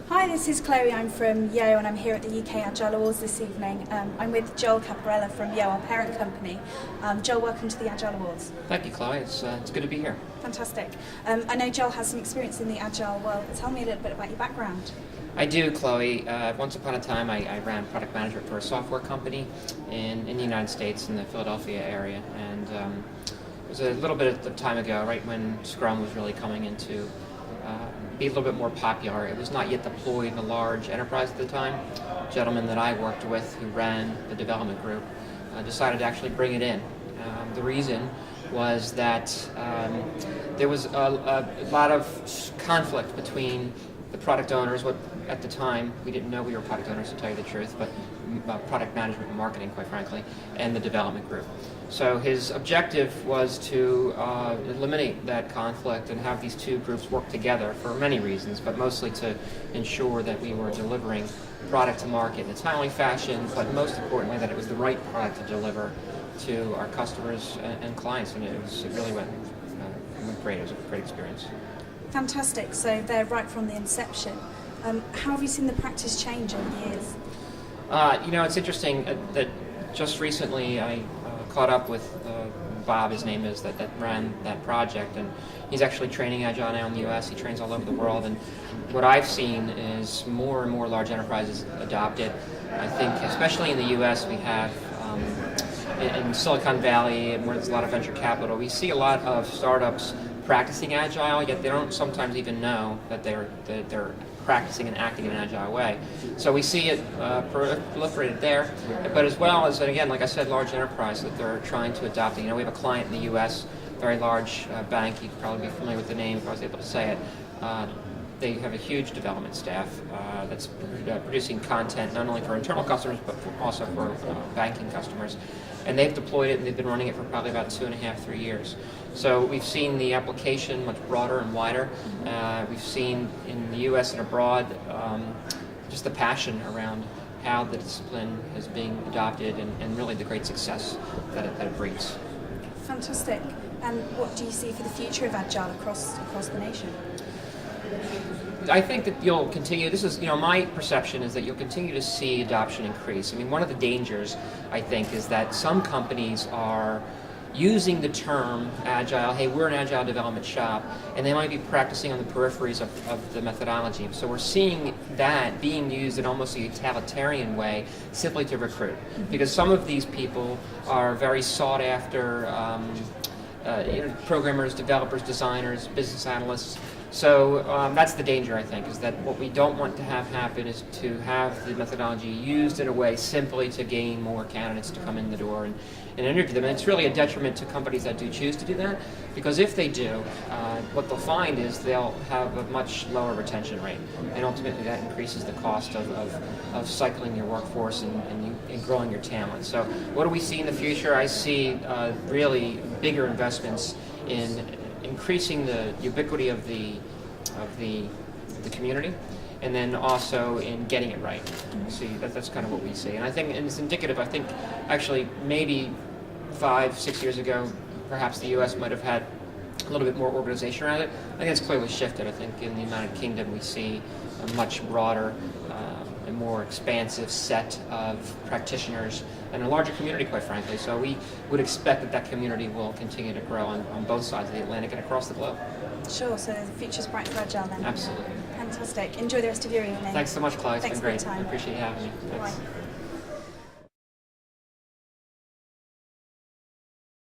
Hi, this is Chloe. I'm from Yo and I'm here at the UK Agile Awards this evening. I'm with Joel Capperella from Yo, our parent company. Joel, welcome to the Agile Awards. Thank you, Chloe. It's good to be here. Fantastic. I know Joel has some experience in the Agile world. Tell me a little bit about your background. I do, Chloe. Once upon a time, I ran product management for a software company in the United States, in the Philadelphia area. And it was a little bit of time ago, right when Scrum was really coming into be a little bit more popular. It was not yet deployed in a large enterprise at the time. A gentleman that I worked with who ran the development group decided to actually bring it in. The reason was that there was a lot of conflict between the product owners, what at the time we didn't know we were product owners, to tell you the truth, but product management and marketing, quite frankly, and the development group. So his objective was to eliminate that conflict and have these two groups work together for many reasons, but mostly to ensure that we were delivering product to market in a timely fashion, but most importantly that it was the right product to deliver to our customers and clients, and it really went great. It was a great experience. Fantastic. So they're right from the inception. How have you seen the practice change over the years? It's interesting that just recently I caught up with Bob, his name is, that ran that project, and he's actually training Agile now in the US. He trains all over the world, and what I've seen is more and more large enterprises adopt it. I think especially in the US we have in Silicon Valley, where there's a lot of venture capital, we see a lot of startups practicing Agile, yet they don't sometimes even know that they're practicing and acting in an Agile way. So we see it proliferated there, but as well as, again, like I said, large enterprise that they're trying to adopt it. We have a client in the U.S., very large bank. You could probably be familiar with the name if I was able to say it. They have a huge development staff that's producing content not only for internal customers but also for banking customers. And they've deployed it and they've been running it for probably about 2.5, 3 years. So we've seen the application much broader and wider. We've seen in the US and abroad just the passion around how the discipline is being adopted and really the great success that it brings. Fantastic. And what do you see for the future of Agile across the nation? I think that you'll continue, this is, my perception is that you'll continue to see adoption increase. I mean, one of the dangers, I think, is that some companies are using the term Agile, hey, we're an Agile development shop, and they might be practicing on the peripheries of the methodology. So we're seeing that being used in almost a utilitarian way simply to recruit. Because some of these people are very sought after programmers, developers, designers, business analysts. So that's the danger, I think, is that what we don't want to have happen is to have the methodology used in a way simply to gain more candidates to come in the door and interview them. And it's really a detriment to companies that do choose to do that, because if they do, what they'll find is they'll have a much lower retention rate, and ultimately that increases the cost of cycling your workforce and growing your talent. So what do we see in the future? I see really bigger investments in increasing the ubiquity of the community, and then also in getting it right. See, that's kind of what we see, and I think, and it's indicative. I think actually maybe 5-6 years ago, perhaps the U.S. might have had a little bit more organization around it. I think it's clearly shifted. I think in the United Kingdom we see a much broader and more expansive set of practitioners and a larger community, quite frankly. So we would expect that community will continue to grow on both sides of the Atlantic and across the globe. Sure, so the future's bright for Agile then. Absolutely. Fantastic. Enjoy the rest of your evening. Thanks so much, Chloe. It's Thanks been great. for your time. I appreciate you having me. Thanks. Bye.